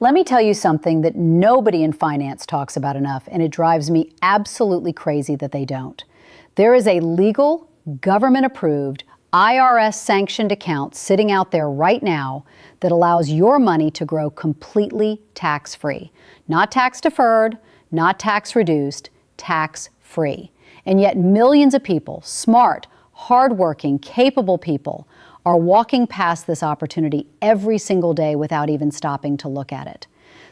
Let me tell you something that nobody in finance talks about enough, and it drives me absolutely crazy that they don't. There is a legal, government-approved, IRS-sanctioned account sitting out there right now that allows your money to grow completely tax-free. Not tax-deferred, not tax-reduced, tax-free. And yet millions of people, smart, hardworking, capable people, are walking past this opportunity every single day without even stopping to look at it.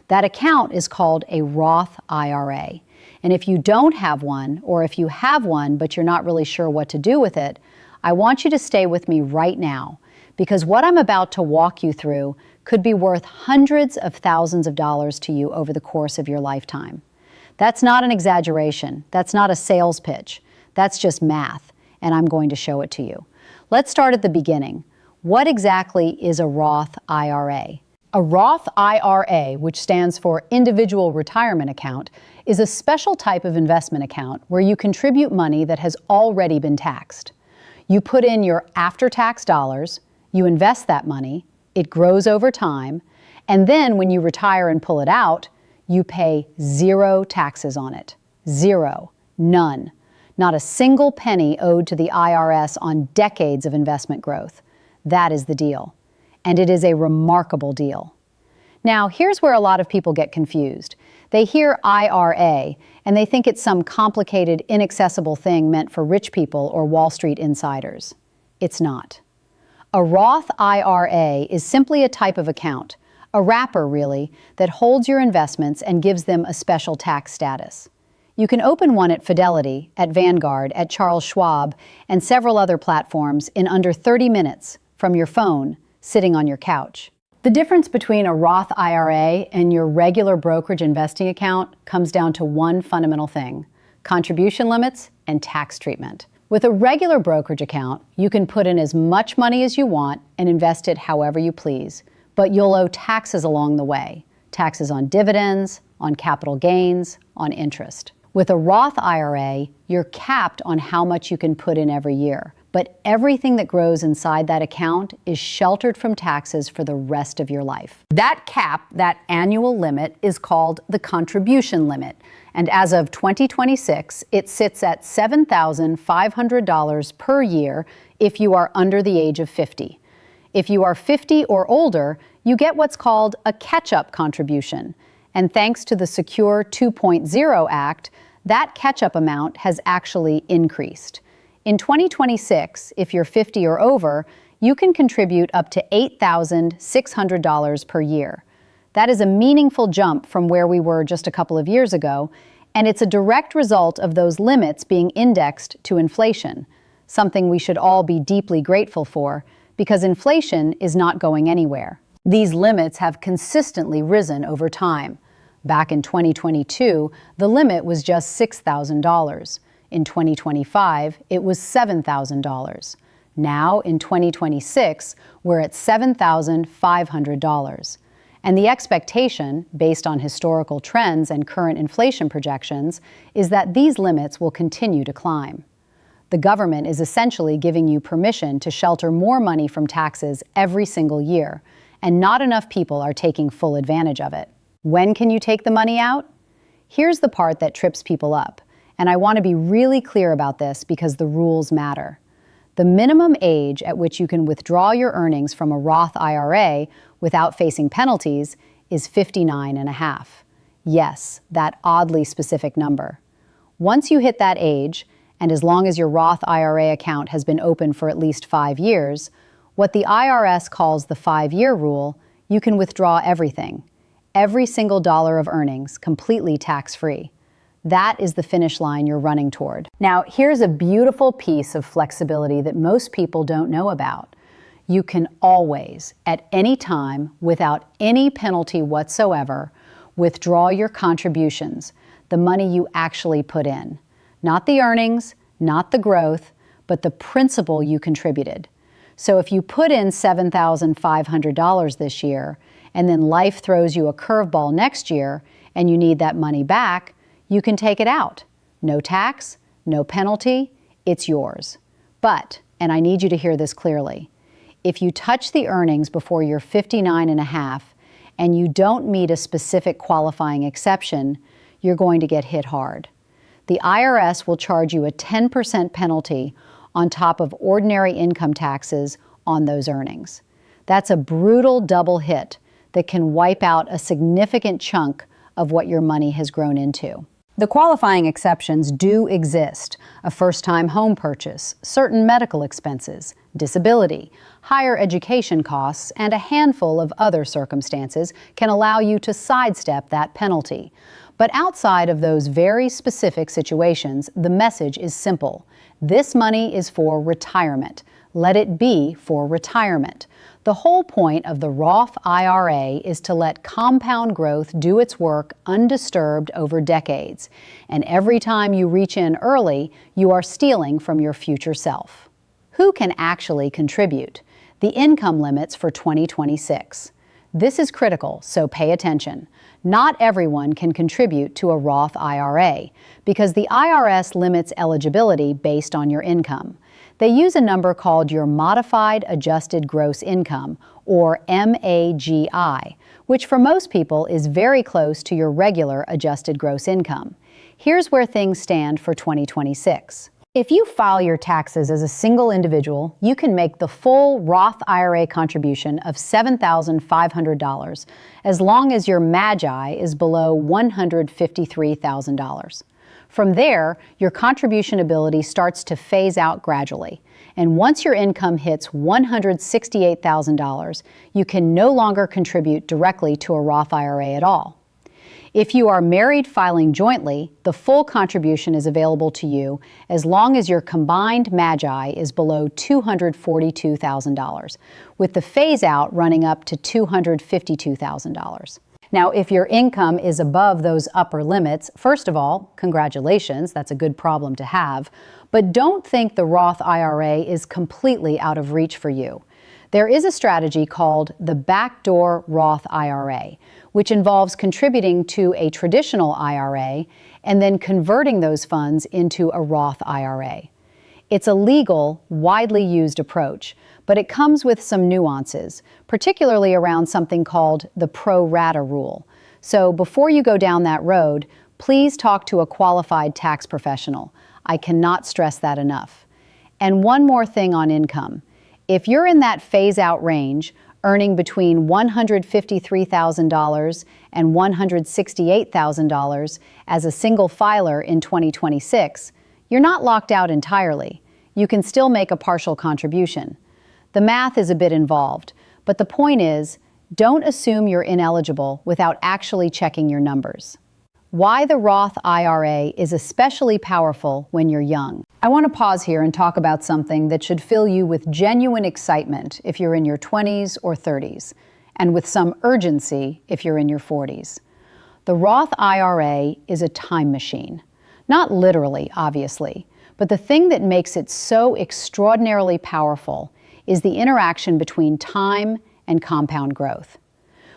That account is called a Roth IRA. And if you don't have one, or if you have one but you're not really sure what to do with it, I want you to stay with me right now, because what I'm about to walk you through could be worth hundreds of thousands of dollars to you over the course of your lifetime. That's not an exaggeration. That's not a sales pitch. That's just math, and I'm going to show it to you. Let's start at the beginning. What exactly is a Roth IRA? A Roth IRA, which stands for Individual Retirement Account, is a special type of investment account where you contribute money that has already been taxed. You put in your after-tax dollars, you invest that money, it grows over time, and then when you retire and pull it out, you pay zero taxes on it. Zero. None. Not a single penny owed to the IRS on decades of investment growth. That is the deal. And it is a remarkable deal. Now, here's where a lot of people get confused. They hear IRA and they think it's some complicated, inaccessible thing meant for rich people or Wall Street insiders. It's not. A Roth IRA is simply a type of account, a wrapper really, that holds your investments and gives them a special tax status. You can open one at Fidelity, at Vanguard, at Charles Schwab, and several other platforms in under 30 minutes from your phone, sitting on your couch. The difference between a Roth IRA and your regular brokerage investing account comes down to one fundamental thing: contribution limits and tax treatment. With a regular brokerage account, you can put in as much money as you want and invest it however you please, but you'll owe taxes along the way. Taxes on dividends, on capital gains, on interest. With a Roth IRA, you're capped on how much you can put in every year, but everything that grows inside that account is sheltered from taxes for the rest of your life. That cap, that annual limit, is called the contribution limit, and as of 2026, it sits at $7,500 per year if you are under the age of 50. If you are 50 or older, you get what's called a catch-up contribution. And thanks to the Secure 2.0 Act, that catch-up amount has actually increased. In 2026, if you're 50 or over, you can contribute up to $8,600 per year. That is a meaningful jump from where we were just a couple of years ago, and it's a direct result of those limits being indexed to inflation, something we should all be deeply grateful for, because inflation is not going anywhere. These limits have consistently risen over time. Back in 2022, the limit was just $6,000. In 2025, it was $7,000. Now, in 2026, we're at $7,500. And the expectation, based on historical trends and current inflation projections, is that these limits will continue to climb. The government is essentially giving you permission to shelter more money from taxes every single year, and not enough people are taking full advantage of it. When can you take the money out? Here's the part that trips people up, and I want to be really clear about this because the rules matter. The minimum age at which you can withdraw your earnings from a Roth IRA without facing penalties is 59 and a half. Yes, that oddly specific number. Once you hit that age, and as long as your Roth IRA account has been open for at least 5 years, what the IRS calls the 5-year rule, you can withdraw everything. Every single dollar of earnings, completely tax-free. That is the finish line you're running toward. Now, here's a beautiful piece of flexibility that most people don't know about. You can always, at any time, without any penalty whatsoever, withdraw your contributions, the money you actually put in. Not the earnings, not the growth, but the principal you contributed. So if you put in $7,500 this year, and then life throws you a curveball next year, and you need that money back, you can take it out. No tax, no penalty, it's yours. But, and I need you to hear this clearly, if you touch the earnings before you're 59 and a half, and you don't meet a specific qualifying exception, you're going to get hit hard. The IRS will charge you a 10% penalty on top of ordinary income taxes on those earnings. That's a brutal double hit that can wipe out a significant chunk of what your money has grown into. The qualifying exceptions do exist: a first-time home purchase, certain medical expenses, disability, higher education costs, and a handful of other circumstances can allow you to sidestep that penalty. But outside of those very specific situations, the message is simple. This money is for retirement. Let it be for retirement. The whole point of the Roth IRA is to let compound growth do its work undisturbed over decades. And every time you reach in early, you are stealing from your future self. Who can actually contribute? The income limits for 2026. This is critical, so pay attention. Not everyone can contribute to a Roth IRA because the IRS limits eligibility based on your income. They use a number called your Modified Adjusted Gross Income, or MAGI, which for most people is very close to your regular adjusted gross income. Here's where things stand for 2026. If you file your taxes as a single individual, you can make the full Roth IRA contribution of $7,500 as long as your MAGI is below $153,000. From there, your contribution ability starts to phase out gradually. And once your income hits $168,000, you can no longer contribute directly to a Roth IRA at all. If you are married filing jointly, the full contribution is available to you as long as your combined MAGI is below $242,000, with the phase out running up to $252,000. Now, if your income is above those upper limits, first of all, congratulations, that's a good problem to have, but don't think the Roth IRA is completely out of reach for you. There is a strategy called the backdoor Roth IRA, which involves contributing to a traditional IRA and then converting those funds into a Roth IRA. It's a legal, widely used approach, but it comes with some nuances, particularly around something called the pro rata rule. So before you go down that road, please talk to a qualified tax professional. I cannot stress that enough. And one more thing on income. If you're in that phase-out range, earning between $153,000 and $168,000 as a single filer in 2026, you're not locked out entirely. You can still make a partial contribution. The math is a bit involved, but the point is, don't assume you're ineligible without actually checking your numbers. Why the Roth IRA is especially powerful when you're young. I want to pause here and talk about something that should fill you with genuine excitement if you're in your 20s or 30s, and with some urgency if you're in your 40s. The Roth IRA is a time machine. Not literally, obviously, but the thing that makes it so extraordinarily powerful is the interaction between time and compound growth.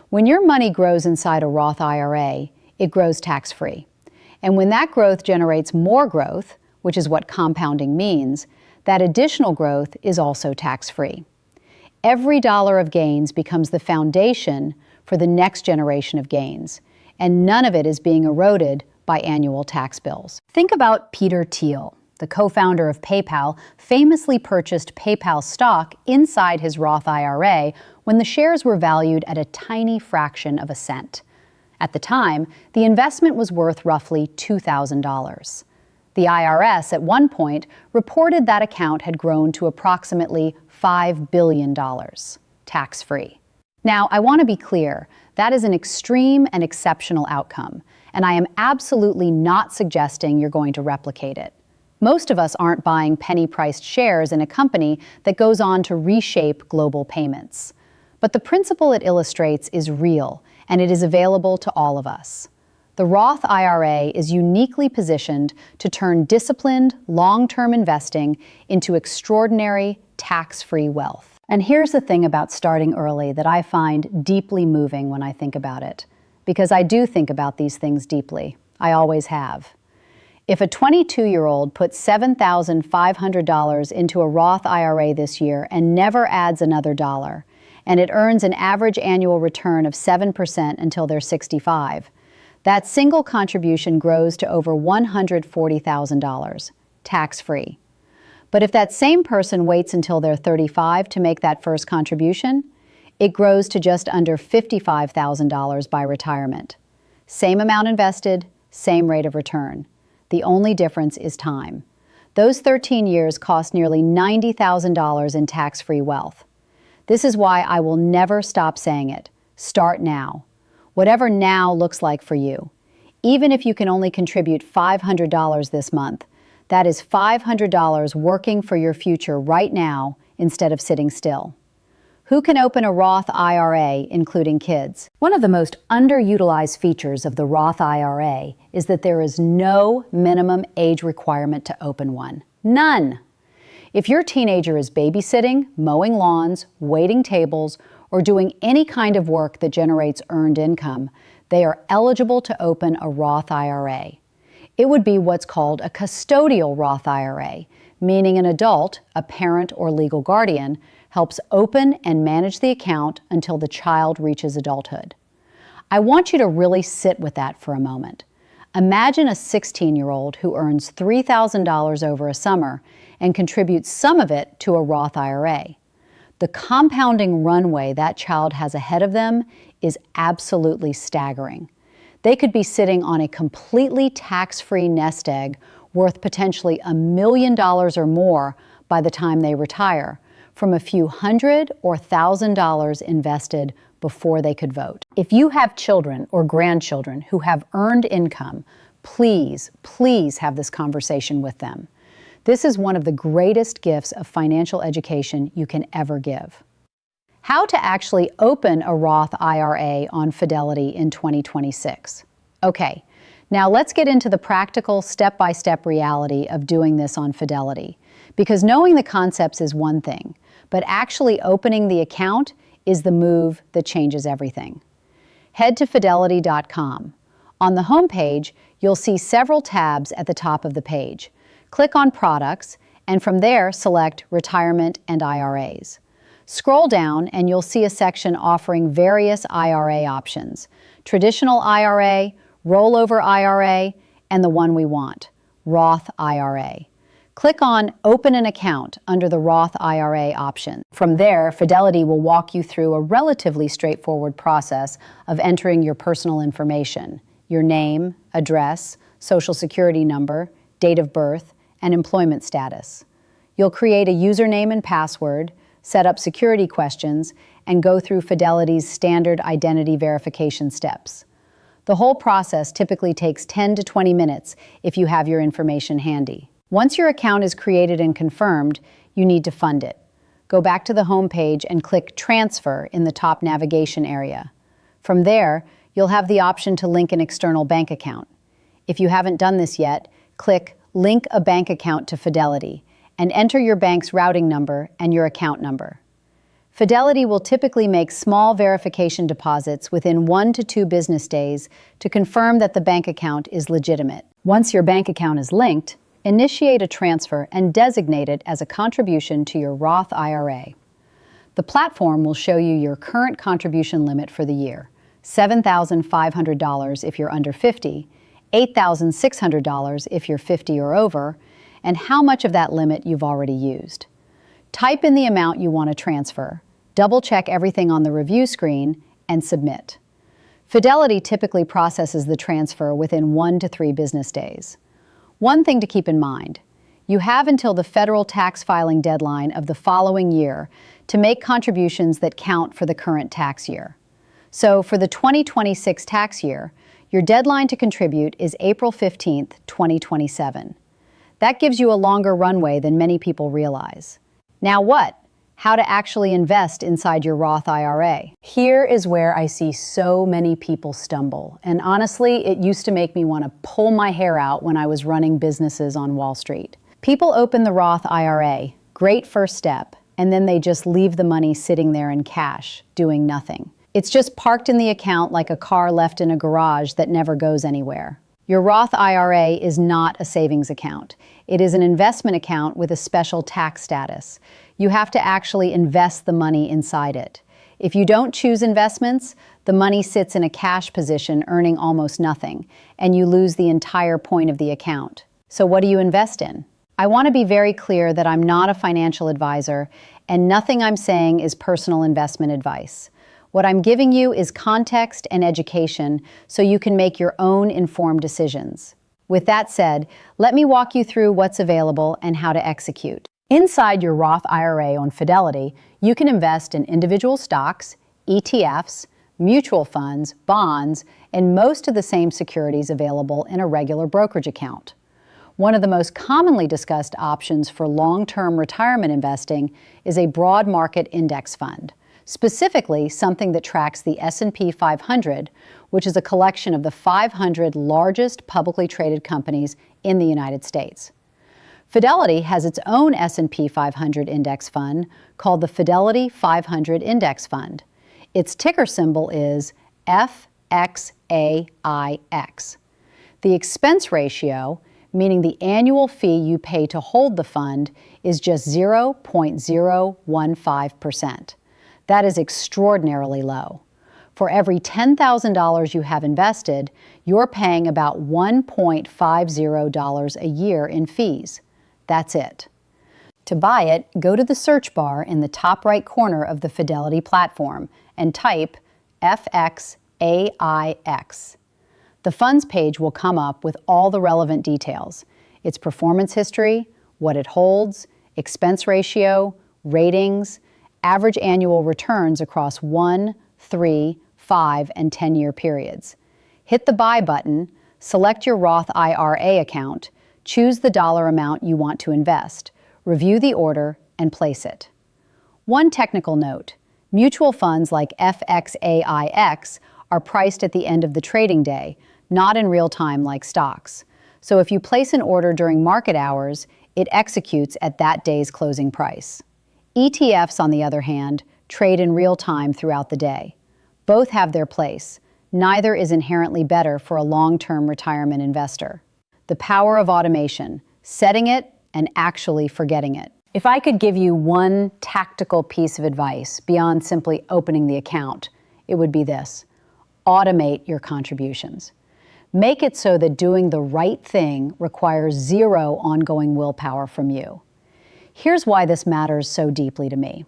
When your money grows inside a Roth IRA, it grows tax-free. And when that growth generates more growth, which is what compounding means, that additional growth is also tax-free. Every dollar of gains becomes the foundation for the next generation of gains, and none of it is being eroded by annual tax bills. Think about Peter Thiel. The co-founder of PayPal famously purchased PayPal stock inside his Roth IRA when the shares were valued at a tiny fraction of a cent. At the time, the investment was worth roughly $2,000. The IRS at one point reported that account had grown to approximately $5 billion, tax-free. Now, I want to be clear, that is an extreme and exceptional outcome, and I am absolutely not suggesting you're going to replicate it. Most of us aren't buying penny-priced shares in a company that goes on to reshape global payments. But the principle it illustrates is real, and it is available to all of us. The Roth IRA is uniquely positioned to turn disciplined, long-term investing into extraordinary, tax-free wealth. And here's the thing about starting early that I find deeply moving when I think about it, because I do think about these things deeply. I always have. If a 22-year-old puts $7,500 into a Roth IRA this year and never adds another dollar, and it earns an average annual return of 7% until they're 65. That single contribution grows to over $140,000, tax-free. But if that same person waits until they're 35 to make that first contribution, it grows to just under $55,000 by retirement. Same amount invested, same rate of return. The only difference is time. Those 13 years cost nearly $90,000 in tax-free wealth. This is why I will never stop saying it. Start now. Whatever now looks like for you. Even if you can only contribute $500 this month, that is $500 working for your future right now instead of sitting still. Who can open a Roth IRA, including kids? One of the most underutilized features of the Roth IRA is that there is no minimum age requirement to open one. None. If your teenager is babysitting, mowing lawns, waiting tables, or doing any kind of work that generates earned income, they are eligible to open a Roth IRA. It would be what's called a custodial Roth IRA, meaning an adult, a parent or legal guardian, helps open and manage the account until the child reaches adulthood. I want you to really sit with that for a moment. Imagine a 16-year-old who earns $3,000 over a summer and contributes some of it to a Roth IRA. The compounding runway that child has ahead of them is absolutely staggering. They could be sitting on a completely tax-free nest egg worth potentially $1 million or more by the time they retire, from a few hundred or $1,000 invested before they could vote. If you have children or grandchildren who have earned income, please have this conversation with them. This is one of the greatest gifts of financial education you can ever give. How to actually open a Roth IRA on Fidelity in 2026. Okay, now let's get into the practical step-by-step reality of doing this on Fidelity. Because knowing the concepts is one thing, but actually opening the account is the move that changes everything. Head to fidelity.com. On the home page, you'll see several tabs at the top of the page. Click on Products, and from there select Retirement and IRAs. Scroll down and you'll see a section offering various IRA options: traditional IRA, rollover IRA, and the one we want, Roth IRA. Click on Open an Account under the Roth IRA option. From there, Fidelity will walk you through a relatively straightforward process of entering your personal information: your name, address, social security number, date of birth, and employment status. You'll create a username and password, set up security questions, and go through Fidelity's standard identity verification steps. The whole process typically takes 10 to 20 minutes if you have your information handy. Once your account is created and confirmed, you need to fund it. Go back to the home page and click Transfer in the top navigation area. From there, you'll have the option to link an external bank account. If you haven't done this yet, click Link a bank account to Fidelity and enter your bank's routing number and your account number. Fidelity will typically make small verification deposits within 1 to 2 business days to confirm that the bank account is legitimate. Once your bank account is linked, initiate a transfer and designate it as a contribution to your Roth IRA. The platform will show you your current contribution limit for the year: $7,500 if you're under 50, $8,600 if you're 50 or over, and how much of that limit you've already used. Type in the amount you want to transfer, double-check everything on the review screen, and submit. Fidelity typically processes the transfer within 1 to 3 business days. One thing to keep in mind: you have until the federal tax filing deadline of the following year to make contributions that count for the current tax year. So for the 2026 tax year, your deadline to contribute is April 15th, 2027. That gives you a longer runway than many people realize. Now what? How to actually invest inside your Roth IRA. Here is where I see so many people stumble. And honestly, it used to make me want to pull my hair out when I was running businesses on Wall Street. People open the Roth IRA, great first step, and then they just leave the money sitting there in cash, doing nothing. It's just parked in the account like a car left in a garage that never goes anywhere. Your Roth IRA is not a savings account. It is an investment account with a special tax status. You have to actually invest the money inside it. If you don't choose investments, the money sits in a cash position earning almost nothing, and you lose the entire point of the account. So what do you invest in? I want to be very clear that I'm not a financial advisor, and nothing I'm saying is personal investment advice. What I'm giving you is context and education so you can make your own informed decisions. With that said, let me walk you through what's available and how to execute. Inside your Roth IRA on Fidelity, you can invest in individual stocks, ETFs, mutual funds, bonds, and most of the same securities available in a regular brokerage account. One of the most commonly discussed options for long-term retirement investing is a broad market index fund, specifically something that tracks the S&P 500, which is a collection of the 500 largest publicly traded companies in the United States. Fidelity has its own S&P 500 index fund called the Fidelity 500 Index Fund. Its ticker symbol is FXAIX. The expense ratio, meaning the annual fee you pay to hold the fund, is just 0.015%. That is extraordinarily low. For every $10,000 you have invested, you're paying about $1.50 a year in fees. That's it. To buy it, go to the search bar in the top right corner of the Fidelity platform and type FXAIX. The funds page will come up with all the relevant details: its performance history, what it holds, expense ratio, ratings, average annual returns across 1, 3, 5, and 10-year periods. Hit the Buy button, select your Roth IRA account, choose the dollar amount you want to invest, review the order, and place it. One technical note: mutual funds like FXAIX are priced at the end of the trading day, not in real time like stocks. So if you place an order during market hours, it executes at that day's closing price. ETFs, on the other hand, trade in real time throughout the day. Both have their place. Neither is inherently better for a long-term retirement investor. The power of automation, setting it and actually forgetting it. If I could give you one tactical piece of advice beyond simply opening the account, it would be this: automate your contributions. Make it so that doing the right thing requires zero ongoing willpower from you. Here's why this matters so deeply to me.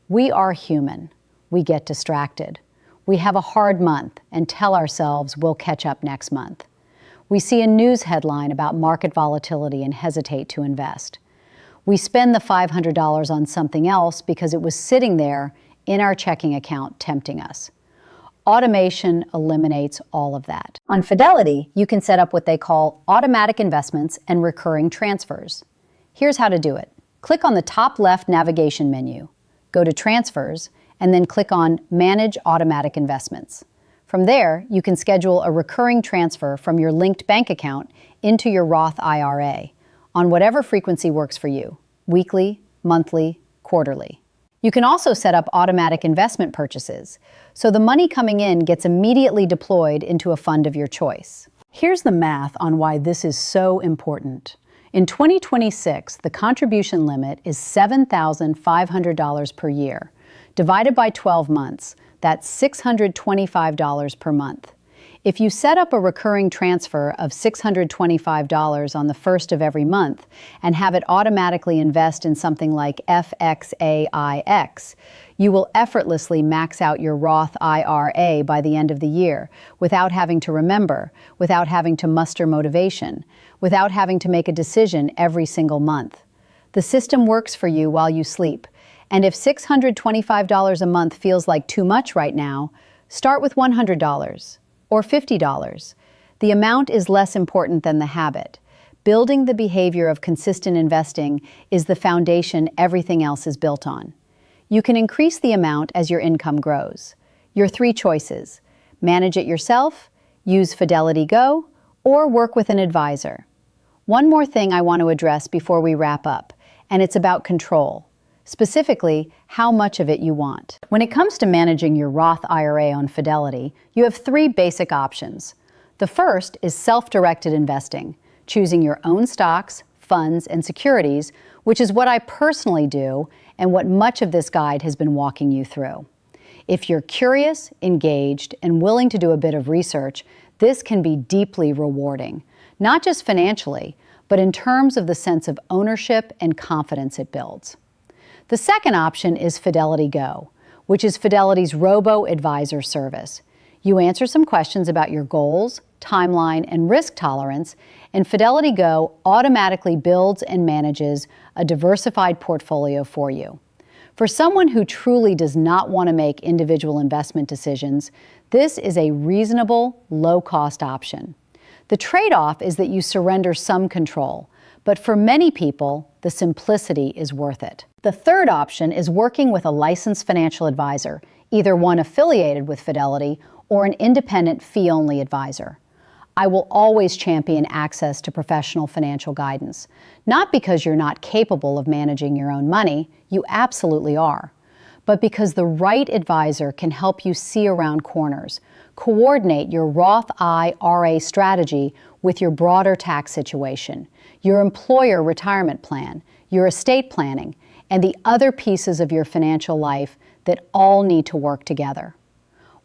We are human. We get distracted. We have a hard month and tell ourselves we'll catch up next month. We see a news headline about market volatility and hesitate to invest. We spend the $500 on something else because it was sitting there in our checking account tempting us. Automation eliminates all of that. On Fidelity, you can set up what they call automatic investments and recurring transfers. Here's how to do it. Click on the top left navigation menu, go to Transfers, and then click on Manage Automatic Investments. From there, you can schedule a recurring transfer from your linked bank account into your Roth IRA on whatever frequency works for you: weekly, monthly, quarterly. You can also set up automatic investment purchases, so the money coming in gets immediately deployed into a fund of your choice. Here's the math on why this is so important. In 2026, the contribution limit is $7,500 per year. Divided by 12 months, that's $625 per month. If you set up a recurring transfer of $625 on the first of every month and have it automatically invest in something like FXAIX, you will effortlessly max out your Roth IRA by the end of the year without having to remember, without having to muster motivation, without having to make a decision every single month. The system works for you while you sleep. And if $625 a month feels like too much right now, start with $100 or $50. The amount is less important than the habit. Building the behavior of consistent investing is the foundation everything else is built on. You can increase the amount as your income grows. Your three choices: manage it yourself, use Fidelity Go, or work with an advisor. One more thing I want to address before we wrap up, and it's about control. Specifically, how much of it you want. When it comes to managing your Roth IRA on Fidelity, you have three basic options. The first is self-directed investing, choosing your own stocks, funds, and securities, which is what I personally do and what much of this guide has been walking you through. If you're curious, engaged, and willing to do a bit of research, this can be deeply rewarding, not just financially, but in terms of the sense of ownership and confidence it builds. The second option is Fidelity Go, which is Fidelity's robo-advisor service. You answer some questions about your goals, timeline, and risk tolerance, and Fidelity Go automatically builds and manages a diversified portfolio for you. For someone who truly does not want to make individual investment decisions, this is a reasonable, low-cost option. The trade-off is that you surrender some control, but for many people, the simplicity is worth it. The third option is working with a licensed financial advisor, either one affiliated with Fidelity or an independent fee-only advisor. I will always champion access to professional financial guidance, not because you're not capable of managing your own money, you absolutely are, but because the right advisor can help you see around corners, coordinate your Roth IRA strategy with your broader tax situation, your employer retirement plan, your estate planning, and the other pieces of your financial life that all need to work together.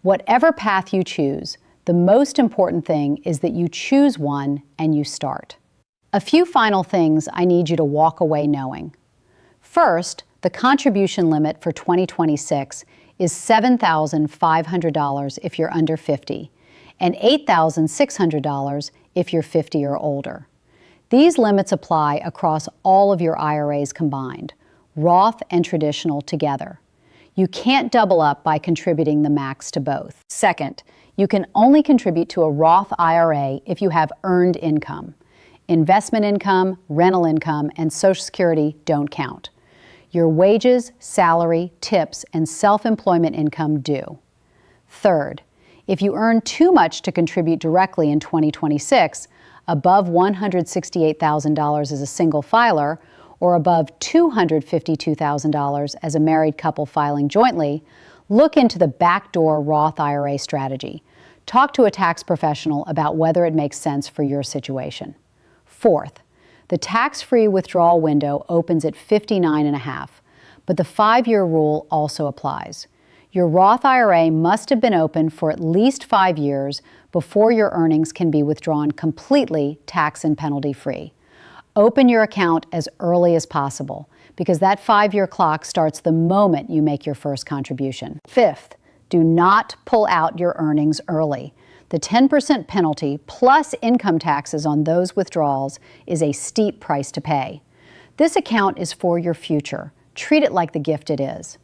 Whatever path you choose, the most important thing is that you choose one and you start. A few final things I need you to walk away knowing. First, the contribution limit for 2026 is $7,500 if you're under 50 and $8,600 if you're 50 or older. These limits apply across all of your IRAs combined, Roth and traditional together. You can't double up by contributing the max to both. Second, you can only contribute to a Roth IRA if you have earned income. Investment income, rental income, and Social Security don't count. Your wages, salary, tips, and self-employment income do. Third, if you earn too much to contribute directly in 2026, above $168,000 as a single filer, or above $252,000 as a married couple filing jointly, look into the backdoor Roth IRA strategy. Talk to a tax professional about whether it makes sense for your situation. Fourth, the tax-free withdrawal window opens at 59.5, but the 5-year rule also applies. Your Roth IRA must have been open for at least 5 years before your earnings can be withdrawn completely tax and penalty-free. Open your account as early as possible because that 5-year clock starts the moment you make your first contribution. Fifth, do not pull out your earnings early. The 10% penalty plus income taxes on those withdrawals is a steep price to pay. This account is for your future. Treat it like the gift it is.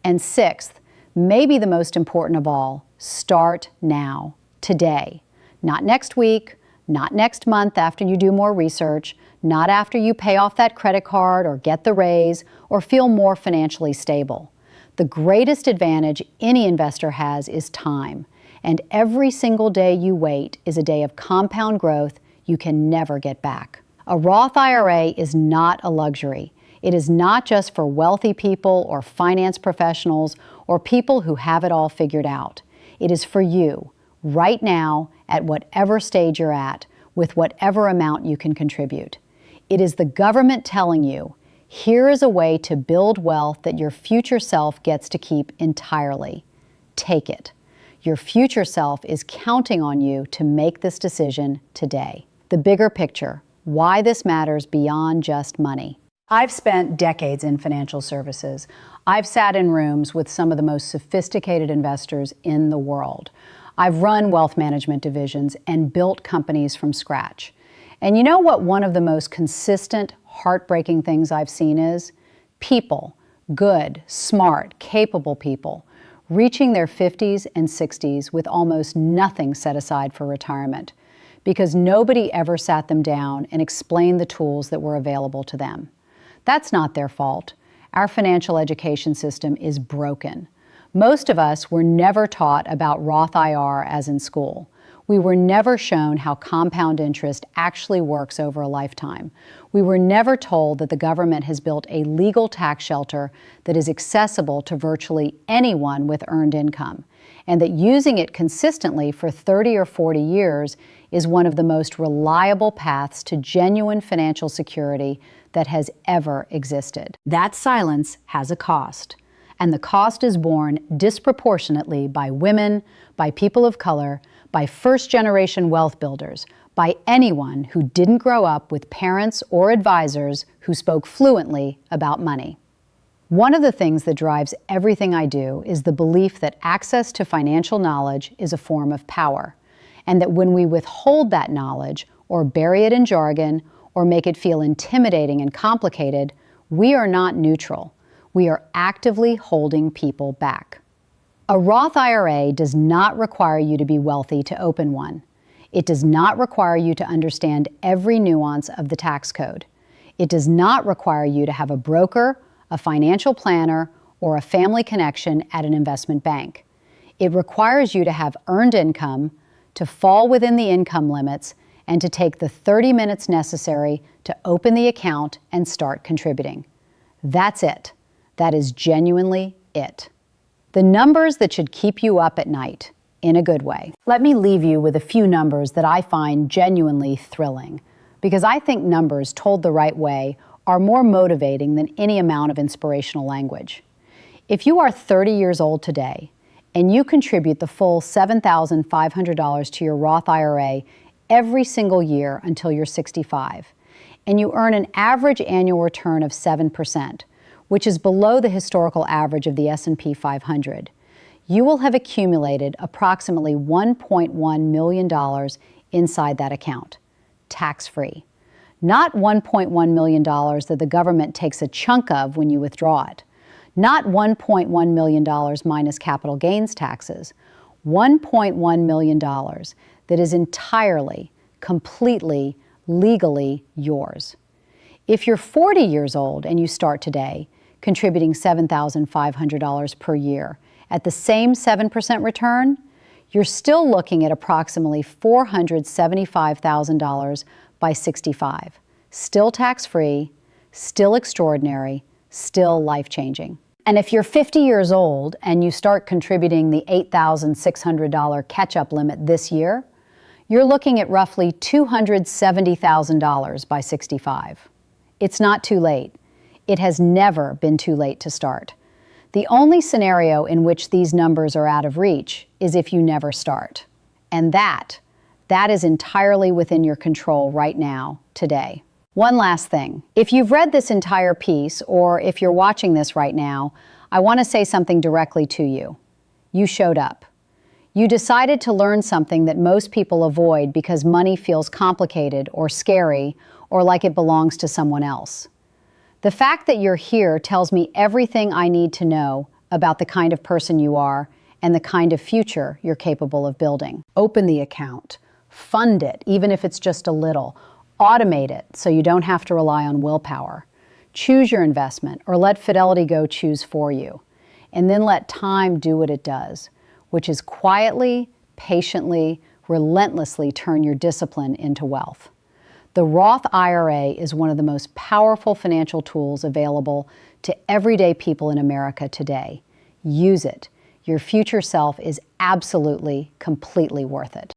And sixth, maybe the most important of all, start now, today. Not next week, not next month after you do more research, not after you pay off that credit card or get the raise or feel more financially stable. The greatest advantage any investor has is time, and every single day you wait is a day of compound growth you can never get back. A Roth IRA is not a luxury. It is not just for wealthy people or finance professionals or people who have it all figured out. It is for you, right now, at whatever stage you're at, with whatever amount you can contribute. It is the government telling you, here is a way to build wealth that your future self gets to keep entirely. Take it. Your future self is counting on you to make this decision today. The bigger picture, why this matters beyond just money. I've spent decades in financial services. I've sat in rooms with some of the most sophisticated investors in the world. I've run wealth management divisions and built companies from scratch. And you know what one of the most consistent, heartbreaking things I've seen is? People, good, smart, capable people, reaching their 50s and 60s with almost nothing set aside for retirement because nobody ever sat them down and explained the tools that were available to them. That's not their fault. Our financial education system is broken. Most of us were never taught about Roth IRA as in school. We were never shown how compound interest actually works over a lifetime. We were never told that the government has built a legal tax shelter that is accessible to virtually anyone with earned income, and that using it consistently for 30 or 40 years is one of the most reliable paths to genuine financial security that has ever existed. That silence has a cost. and the cost is borne disproportionately by women, by people of color, by first-generation wealth builders, by anyone who didn't grow up with parents or advisors who spoke fluently about money. One of the things that drives everything I do is the belief that access to financial knowledge is a form of power, and that when we withhold that knowledge, or bury it in jargon, or make it feel intimidating and complicated, we are not neutral. We are actively holding people back. A Roth IRA does not require you to be wealthy to open one. It does not require you to understand every nuance of the tax code. It does not require you to have a broker, a financial planner, or a family connection at an investment bank. It requires you to have earned income, to fall within the income limits, and to take the 30 minutes necessary to open the account and start contributing. That's it. That is genuinely it. The numbers that should keep you up at night, in a good way. Let me leave you with a few numbers that I find genuinely thrilling, because I think numbers told the right way are more motivating than any amount of inspirational language. If you are 30 years old today and you contribute the full $7,500 to your Roth IRA every single year until you're 65, and you earn an average annual return of 7%, which is below the historical average of the S&P 500, you will have accumulated approximately $1.1 million inside that account, tax-free. Not $1.1 million that the government takes a chunk of when you withdraw it. Not $1.1 million minus capital gains taxes. $1.1 million that is entirely, completely, legally yours. If you're 40 years old and you start today, contributing $7,500 per year, at the same 7% return, you're still looking at approximately $475,000 by 65. Still tax-free, still extraordinary, still life-changing. And if you're 50 years old and you start contributing the $8,600 catch-up limit this year, you're looking at roughly $270,000 by 65. It's not too late. It has never been too late to start. The only scenario in which these numbers are out of reach is if you never start. And that is entirely within your control right now, today. One last thing. If you've read this entire piece, or if you're watching this right now, I want to say something directly to you. You showed up. You decided to learn something that most people avoid because money feels complicated or scary or like it belongs to someone else. The fact that you're here tells me everything I need to know about the kind of person you are and the kind of future you're capable of building. Open the account. Fund it, even if it's just a little. Automate it so you don't have to rely on willpower. Choose your investment, or let Fidelity go choose for you. And then let time do what it does, which is quietly, patiently, relentlessly turn your discipline into wealth. The Roth IRA is one of the most powerful financial tools available to everyday people in America today. Use it. Your future self is absolutely, completely worth it.